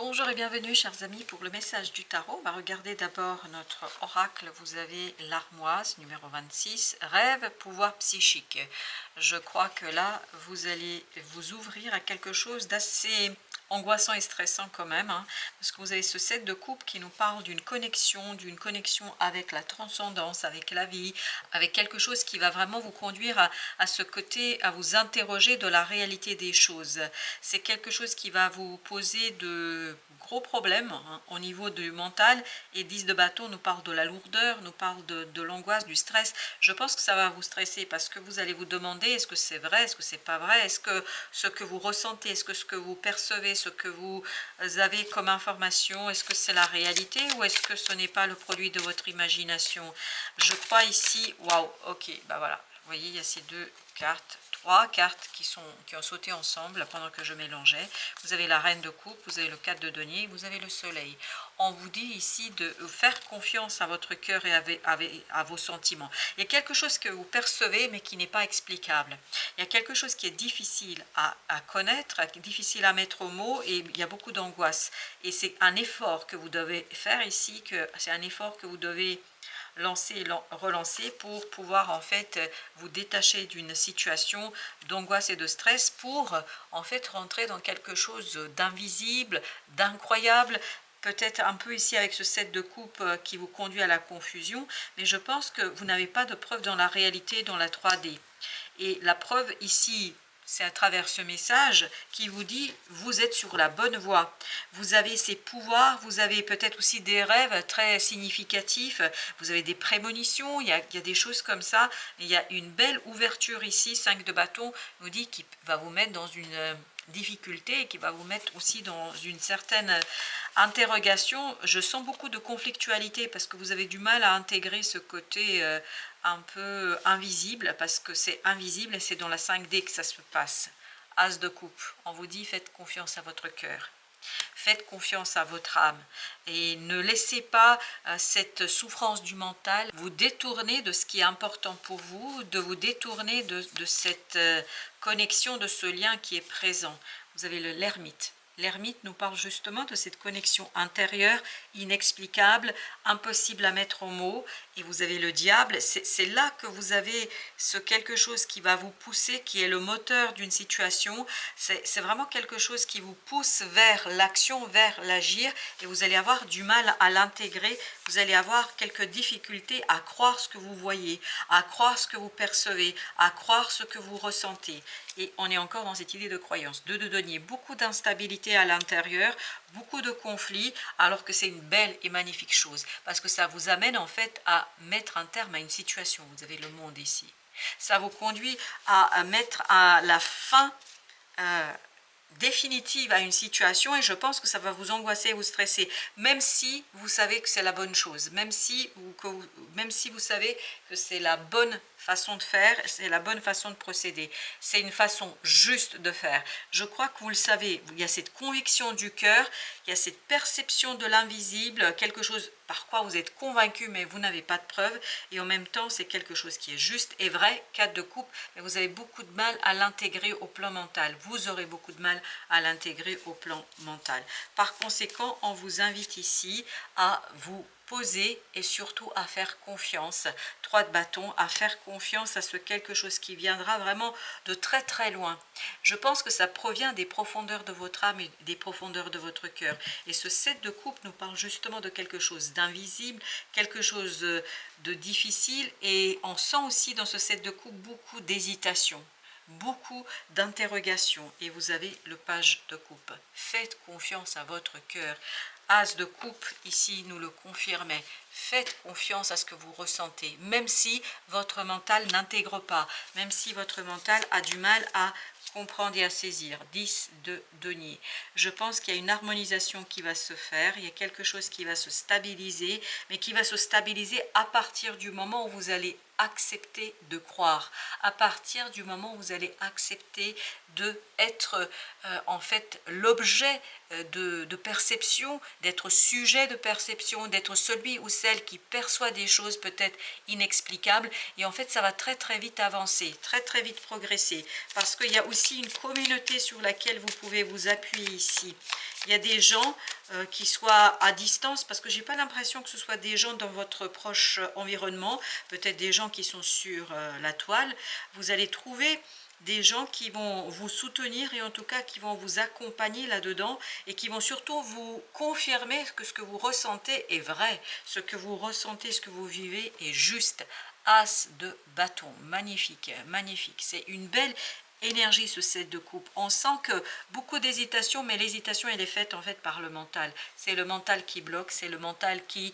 Bonjour et bienvenue chers amis pour le message du tarot. On va regarder d'abord notre oracle. Vous avez l'armoise numéro 26, rêve, pouvoir psychique. Je crois que là vous allez vous ouvrir à quelque chose d'assez angoissant et stressant quand même, hein, parce que vous avez ce 7 de coupe qui nous parle d'une connexion avec la transcendance, avec la vie, avec quelque chose qui va vraiment vous conduire à ce côté, à vous interroger de la réalité des choses. C'est quelque chose qui va vous poser de gros problèmes, hein, au niveau du mental, et 10 de bâton nous parle de la lourdeur, nous parle de l'angoisse, du stress. Je pense que ça va vous stresser parce que vous allez vous demander est-ce que c'est vrai, est-ce que c'est pas vrai, est-ce que ce que vous ressentez, est-ce que ce que vous percevez, ce que vous avez comme information, est-ce que c'est la réalité ou est-ce que ce n'est pas le produit de votre imagination? Je crois ici, waouh, ok, bah voilà, vous voyez, il y a ces deux cartes, trois cartes qui ont sauté ensemble pendant que je mélangeais. Vous avez la reine de coupe, vous avez le 4 de denier, vous avez le soleil. On vous dit ici de faire confiance à votre cœur et à vos sentiments. Il y a quelque chose que vous percevez mais qui n'est pas explicable. Il y a quelque chose qui est difficile à connaître, difficile à mettre au mot, et il y a beaucoup d'angoisse. Et c'est un effort que vous devez faire ici, c'est un effort que vous devez lancer, relancer pour pouvoir en fait vous détacher d'une situation d'angoisse et de stress pour en fait rentrer dans quelque chose d'invisible, d'incroyable, peut-être un peu ici avec ce 7 de coupe qui vous conduit à la confusion, mais je pense que vous n'avez pas de preuve dans la réalité, dans la 3D. Et la preuve ici, c'est à travers ce message qui vous dit vous êtes sur la bonne voie. Vous avez ces pouvoirs, vous avez peut-être aussi des rêves très significatifs, vous avez des prémonitions, il y a des choses comme ça. Il y a une belle ouverture ici, 5 de bâton, vous dit qui va vous mettre dans une difficulté et qui va vous mettre aussi dans une certaine interrogation. Je sens beaucoup de conflictualité parce que vous avez du mal à intégrer ce côté un peu invisible, parce que c'est invisible et c'est dans la 5D que ça se passe. As de coupe, on vous dit faites confiance à votre cœur. Faites confiance à votre âme et ne laissez pas cette souffrance du mental vous détourner de ce qui est important pour vous, de vous détourner de cette connexion, de ce lien qui est présent. Vous avez l'ermite. L'ermite nous parle justement de cette connexion intérieure, inexplicable, impossible à mettre en mots. Et vous avez le diable, c'est là que vous avez ce quelque chose qui va vous pousser, qui est le moteur d'une situation. C'est vraiment quelque chose qui vous pousse vers l'action, vers l'agir, et vous allez avoir du mal à l'intégrer. Vous allez avoir quelques difficultés à croire ce que vous voyez, à croire ce que vous percevez, à croire ce que vous ressentez. Et on est encore dans cette idée de croyance. 2 de denier, beaucoup d'instabilité à l'intérieur, beaucoup de conflits, alors que c'est une belle et magnifique chose, parce que ça vous amène en fait à mettre un terme à une situation. Vous avez le monde ici. Ça vous conduit à mettre à la fin définitive à une situation, et je pense que ça va vous angoisser, vous stresser, même si vous savez que c'est la bonne chose, même si vous savez que c'est la bonne façon de faire, c'est la bonne façon de procéder, c'est une façon juste de faire. Je crois que vous le savez, il y a cette conviction du cœur, il y a cette perception de l'invisible, quelque chose par quoi vous êtes convaincu mais vous n'avez pas de preuves, et en même temps c'est quelque chose qui est juste et vrai. 4 de coupe, mais vous avez beaucoup de mal à l'intégrer au plan mental, vous aurez beaucoup de mal à l'intégrer au plan mental. Par conséquent, on vous invite ici à vous poser et surtout à faire confiance. 3 de bâton, à faire confiance à ce quelque chose qui viendra vraiment de très très loin. Je pense que ça provient des profondeurs de votre âme et des profondeurs de votre cœur. Et ce 7 de coupe nous parle justement de quelque chose d'invisible, quelque chose de difficile, et on sent aussi dans ce 7 de coupe beaucoup d'hésitation, beaucoup d'interrogations. Et vous avez le page de coupe. Faites confiance à votre cœur. As de coupe, ici, nous le confirmait. Faites confiance à ce que vous ressentez, même si votre mental n'intègre pas, même si votre mental a du mal à comprendre et à saisir. 10 de denier. Je pense qu'il y a une harmonisation qui va se faire, il y a quelque chose qui va se stabiliser, mais qui va se stabiliser à partir du moment où vous allez accepter de croire, à partir du moment où vous allez accepter de être en fait l'objet de perception, d'être sujet de perception, d'être celui ou celle qui perçoit des choses peut-être inexplicables. Et en fait, ça va très très vite avancer, très très vite progresser. Parce qu'il y a aussi une communauté sur laquelle vous pouvez vous appuyer ici. Il y a des gens qui soient à distance, parce que j'ai pas l'impression que ce soit des gens dans votre proche environnement, peut-être des gens qui sont sur la toile. Vous allez trouver des gens qui vont vous soutenir et en tout cas qui vont vous accompagner là-dedans et qui vont surtout vous confirmer que ce que vous ressentez est vrai, ce que vous ressentez, ce que vous vivez est juste. As de bâton, magnifique, magnifique. C'est une belle énergie ce 7 de coupe. On sent que beaucoup d'hésitation, mais l'hésitation elle est faite en fait par le mental. C'est le mental qui bloque, c'est le mental qui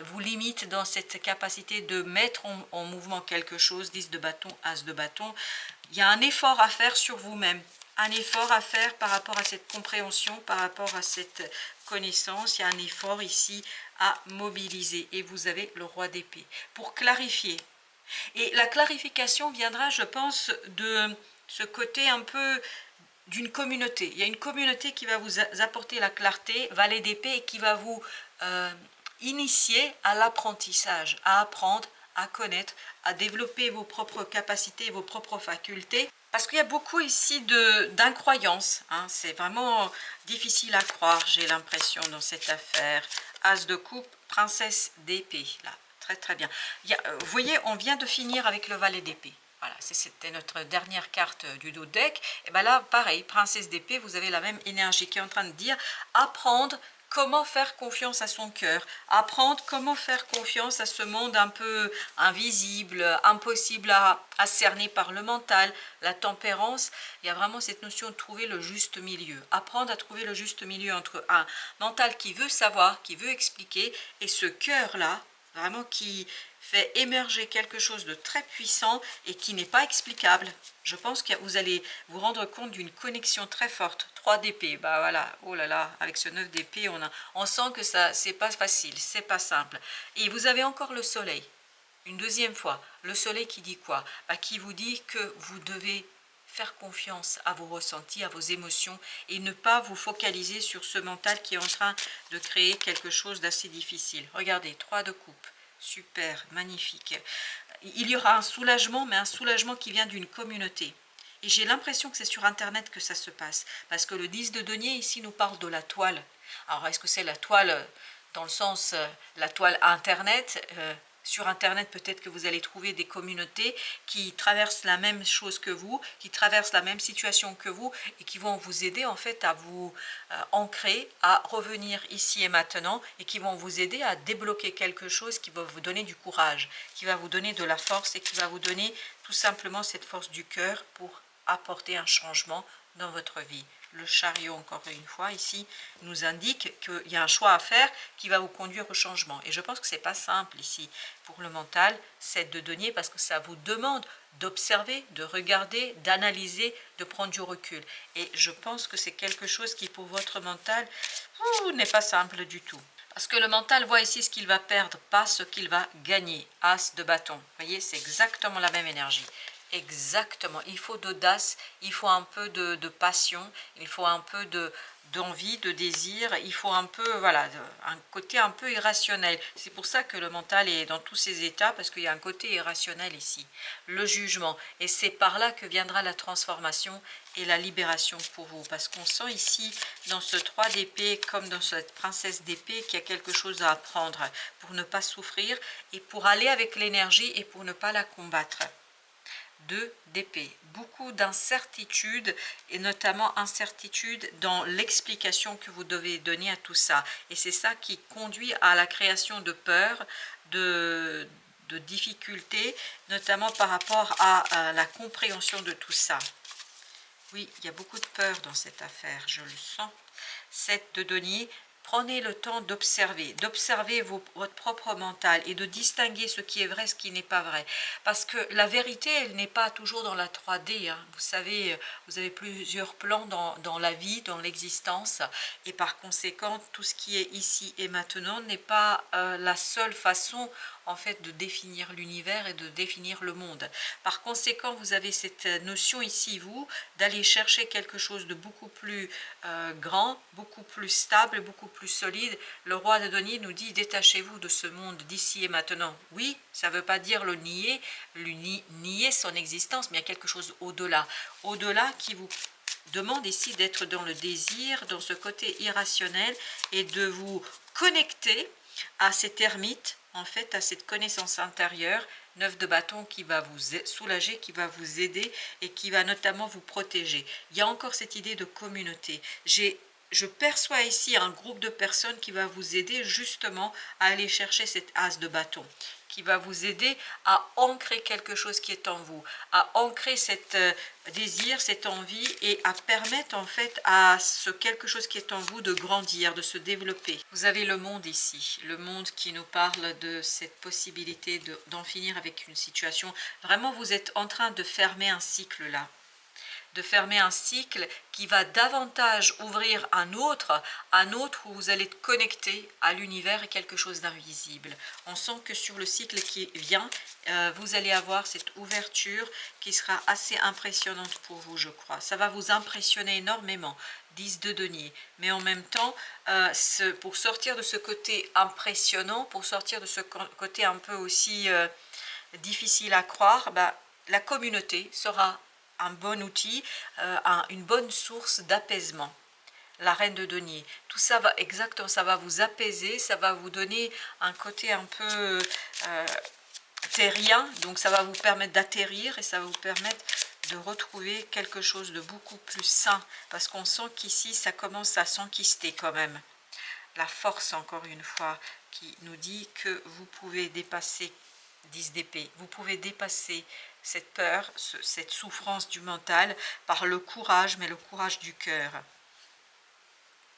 vous limite dans cette capacité de mettre en mouvement quelque chose. 10 de bâton, as de bâton. Il y a un effort à faire sur vous-même, un effort à faire par rapport à cette compréhension, par rapport à cette connaissance. Il y a un effort ici à mobiliser et vous avez le roi d'épée pour clarifier. Et la clarification viendra, je pense, de ce côté un peu d'une communauté. Il y a une communauté qui va vous apporter la clarté, valet d'épée, et qui va vous initier à l'apprentissage, à apprendre, à connaître, à développer vos propres capacités, vos propres facultés. Parce qu'il y a beaucoup ici d'incroyances. Hein. C'est vraiment difficile à croire, j'ai l'impression, dans cette affaire. As de coupe, princesse d'épée, là. Très très bien. Vous voyez, on vient de finir avec le valet d'épée. Voilà, c'était notre dernière carte du dos de deck. Et bien là, pareil, princesse d'épée, vous avez la même énergie qui est en train de dire apprendre comment faire confiance à son cœur, apprendre comment faire confiance à ce monde un peu invisible, impossible à cerner par le mental, la tempérance. Il y a vraiment cette notion de trouver le juste milieu, apprendre à trouver le juste milieu entre un mental qui veut savoir, qui veut expliquer, et ce cœur-là, vraiment qui fait émerger quelque chose de très puissant et qui n'est pas explicable. Je pense que vous allez vous rendre compte d'une connexion très forte. 3 d'épée, bah voilà, oh là là, avec ce 9 d'épée, on sent que ça, c'est pas facile, c'est pas simple. Et vous avez encore le soleil, une deuxième fois. Le soleil qui dit quoi? Qui vous dit que vous devez faire confiance à vos ressentis, à vos émotions, et ne pas vous focaliser sur ce mental qui est en train de créer quelque chose d'assez difficile. Regardez, 3 de coupe. Super, magnifique. Il y aura un soulagement, mais un soulagement qui vient d'une communauté. Et j'ai l'impression que c'est sur Internet que ça se passe. Parce que le 10 de denier, ici, nous parle de la toile. Alors, est-ce que c'est la toile dans le sens, la toile Internet sur Internet, peut-être que vous allez trouver des communautés qui traversent la même chose que vous, qui traversent la même situation que vous et qui vont vous aider en fait à vous ancrer, à revenir ici et maintenant et qui vont vous aider à débloquer quelque chose qui va vous donner du courage, qui va vous donner de la force et qui va vous donner tout simplement cette force du cœur pour apporter un changement dans votre vie. Le chariot, encore une fois, ici, nous indique qu'il y a un choix à faire qui va vous conduire au changement. Et je pense que ce n'est pas simple ici pour le mental, 7 de denier, parce que ça vous demande d'observer, de regarder, d'analyser, de prendre du recul. Et je pense que c'est quelque chose qui, pour votre mental, n'est pas simple du tout. Parce que le mental voit ici ce qu'il va perdre, pas ce qu'il va gagner. As de bâton. Vous voyez, c'est exactement la même énergie. Exactement, il faut d'audace, il faut un peu de passion, il faut un peu d'envie, de désir, il faut un peu, voilà, un côté un peu irrationnel. C'est pour ça que le mental est dans tous ses états, parce qu'il y a un côté irrationnel ici, le jugement. Et c'est par là que viendra la transformation et la libération pour vous. Parce qu'on sent ici, dans ce 3 d'épée, comme dans cette princesse d'épée, qu'il y a quelque chose à apprendre pour ne pas souffrir et pour aller avec l'énergie et pour ne pas la combattre. 2 d'épée, beaucoup d'incertitudes et notamment incertitude dans l'explication que vous devez donner à tout ça. Et c'est ça qui conduit à la création de peur, de difficultés, notamment par rapport à la compréhension de tout ça. Oui, il y a beaucoup de peur dans cette affaire, je le sens. 7 de denier, prenez le temps d'observer votre propre mental et de distinguer ce qui est vrai, ce qui n'est pas vrai. Parce que la vérité, elle n'est pas toujours dans la 3D, hein. Vous savez, vous avez plusieurs plans dans la vie, dans l'existence, et par conséquent, tout ce qui est ici et maintenant n'est pas la seule façon en fait de définir l'univers et de définir le monde. Par conséquent, vous avez cette notion ici, vous, d'aller chercher quelque chose de beaucoup plus grand, beaucoup plus stable, beaucoup plus solide. Le roi de denier nous dit: détachez-vous de ce monde d'ici et maintenant. Oui, ça ne veut pas dire le nier, nier son existence, mais il y a quelque chose au-delà. Au-delà qui vous demande ici d'être dans le désir, dans ce côté irrationnel, et de vous connecter à cette ermite, en fait, à cette connaissance intérieure, 9 de bâton, qui va vous soulager, qui va vous aider et qui va notamment vous protéger. Il y a encore cette idée de communauté. Je perçois ici un groupe de personnes qui va vous aider justement à aller chercher cet as de bâton, qui va vous aider à ancrer quelque chose qui est en vous, à ancrer cet désir, cette envie, et à permettre en fait à ce quelque chose qui est en vous de grandir, de se développer. Vous avez le monde ici, le monde qui nous parle de cette possibilité d'en finir avec une situation. Vraiment, vous êtes en train de fermer un cycle là, de fermer un cycle qui va davantage ouvrir un autre où vous allez être connecté à l'univers et quelque chose d'invisible. On sent que sur le cycle qui vient, vous allez avoir cette ouverture qui sera assez impressionnante pour vous, je crois. Ça va vous impressionner énormément, 10 de denier. Mais en même temps, pour sortir de ce côté impressionnant, pour sortir de ce côté un peu aussi difficile à croire, la communauté sera un bon outil, une bonne source d'apaisement. La reine de denier, tout ça va exactement, ça va vous apaiser, ça va vous donner un côté un peu terrien, donc ça va vous permettre d'atterrir et ça va vous permettre de retrouver quelque chose de beaucoup plus sain, parce qu'on sent qu'ici ça commence à s'enquister quand même. La force, encore une fois, qui nous dit que vous pouvez dépasser 10 d'épée, vous pouvez dépasser cette peur, cette souffrance du mental par le courage, mais le courage du cœur.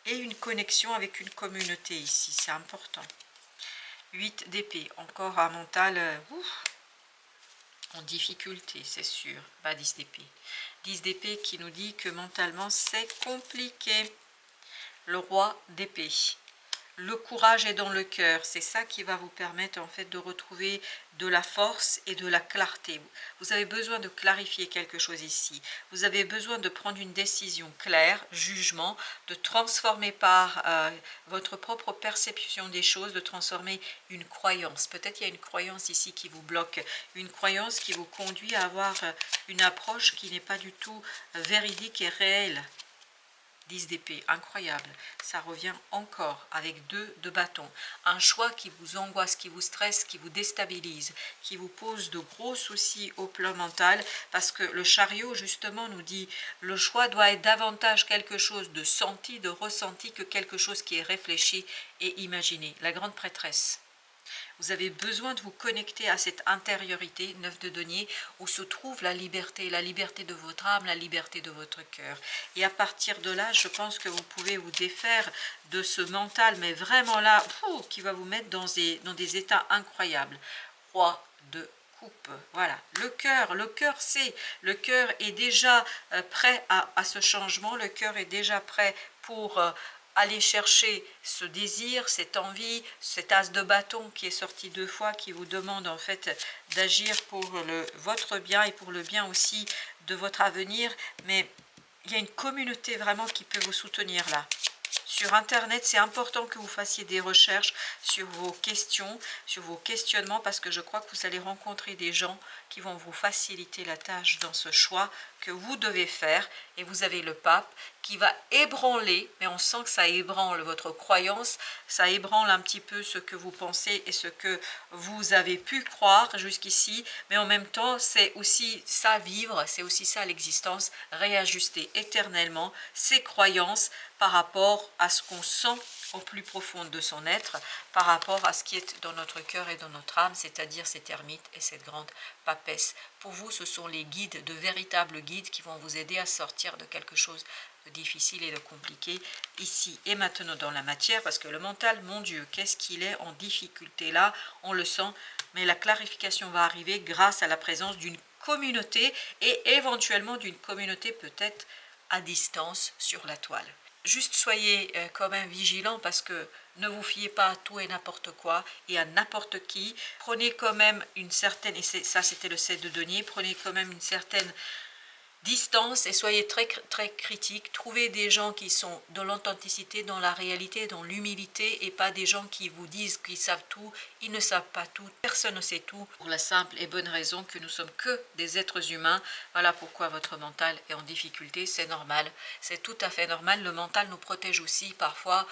Et une connexion avec une communauté ici, c'est important. 8 d'épée, encore un mental en difficulté, c'est sûr. Pas 10 d'épée. 10 d'épée qui nous dit que mentalement c'est compliqué. Le roi d'épée. Le courage est dans le cœur, c'est ça qui va vous permettre en fait de retrouver de la force et de la clarté. Vous avez besoin de clarifier quelque chose ici. Vous avez besoin de prendre une décision claire, jugement, de transformer par votre propre perception des choses, de transformer une croyance. Peut-être il y a une croyance ici qui vous bloque, une croyance qui vous conduit à avoir une approche qui n'est pas du tout véridique et réelle. 10 d'épée, incroyable, ça revient encore avec 2 de bâton, un choix qui vous angoisse, qui vous stresse, qui vous déstabilise, qui vous pose de gros soucis au plan mental, parce que le chariot justement nous dit le choix doit être davantage quelque chose de senti, de ressenti, que quelque chose qui est réfléchi et imaginé. La grande prêtresse. Vous avez besoin de vous connecter à cette intériorité, 9 de denier, où se trouve la liberté de votre âme, la liberté de votre cœur. Et à partir de là, je pense que vous pouvez vous défaire de ce mental, mais vraiment là, qui va vous mettre dans des états incroyables. Roi de coupe, voilà. Le cœur le cœur est déjà prêt à ce changement, le cœur est déjà prêt pour aller chercher ce désir, cette envie, cet as de bâton qui est sorti 2 fois, qui vous demande en fait d'agir pour votre bien et pour le bien aussi de votre avenir. Mais il y a une communauté vraiment qui peut vous soutenir là. Sur Internet, c'est important que vous fassiez des recherches sur vos questions, sur vos questionnements, parce que je crois que vous allez rencontrer des gens qui vont vous faciliter la tâche dans ce choix que vous devez faire. Et vous avez le pape qui va ébranler, mais on sent que ça ébranle votre croyance, ça ébranle un petit peu ce que vous pensez et ce que vous avez pu croire jusqu'ici, mais en même temps, c'est aussi ça vivre, c'est aussi ça l'existence, réajuster éternellement ses croyances par rapport à ce qu'on sent au plus profond de son être, par rapport à ce qui est dans notre cœur et dans notre âme, c'est-à-dire cette ermite et cette grande papesse. Pour vous, ce sont les guides, de véritables guides qui vont vous aider à sortir de quelque chose de difficile et de compliqué ici et maintenant dans la matière, parce que le mental, mon Dieu, qu'est-ce qu'il est en difficulté là, on le sent, mais la clarification va arriver grâce à la présence d'une communauté et éventuellement d'une communauté peut-être à distance sur la toile. Juste soyez quand même vigilants, parce que ne vous fiez pas à tout et n'importe quoi et à n'importe qui. Prenez quand même une certaine, et ça c'était le 7 de denier, prenez quand même une certaine distance et soyez très, très critique. Trouvez des gens qui sont dans l'authenticité, dans la réalité, dans l'humilité, et pas des gens qui vous disent qu'ils savent tout. Ils ne savent pas tout, personne ne sait tout, pour la simple et bonne raison que nous sommes que des êtres humains. Voilà pourquoi votre mental est en difficulté, c'est normal, c'est tout à fait normal. Le mental nous protège aussi parfois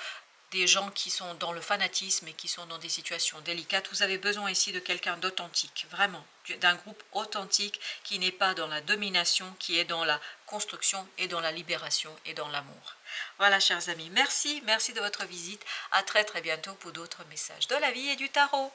des gens qui sont dans le fanatisme et qui sont dans des situations délicates. Vous avez besoin ici de quelqu'un d'authentique, vraiment, d'un groupe authentique qui n'est pas dans la domination, qui est dans la construction et dans la libération et dans l'amour. Voilà, chers amis, merci de votre visite. À très très bientôt pour d'autres messages de la vie et du tarot.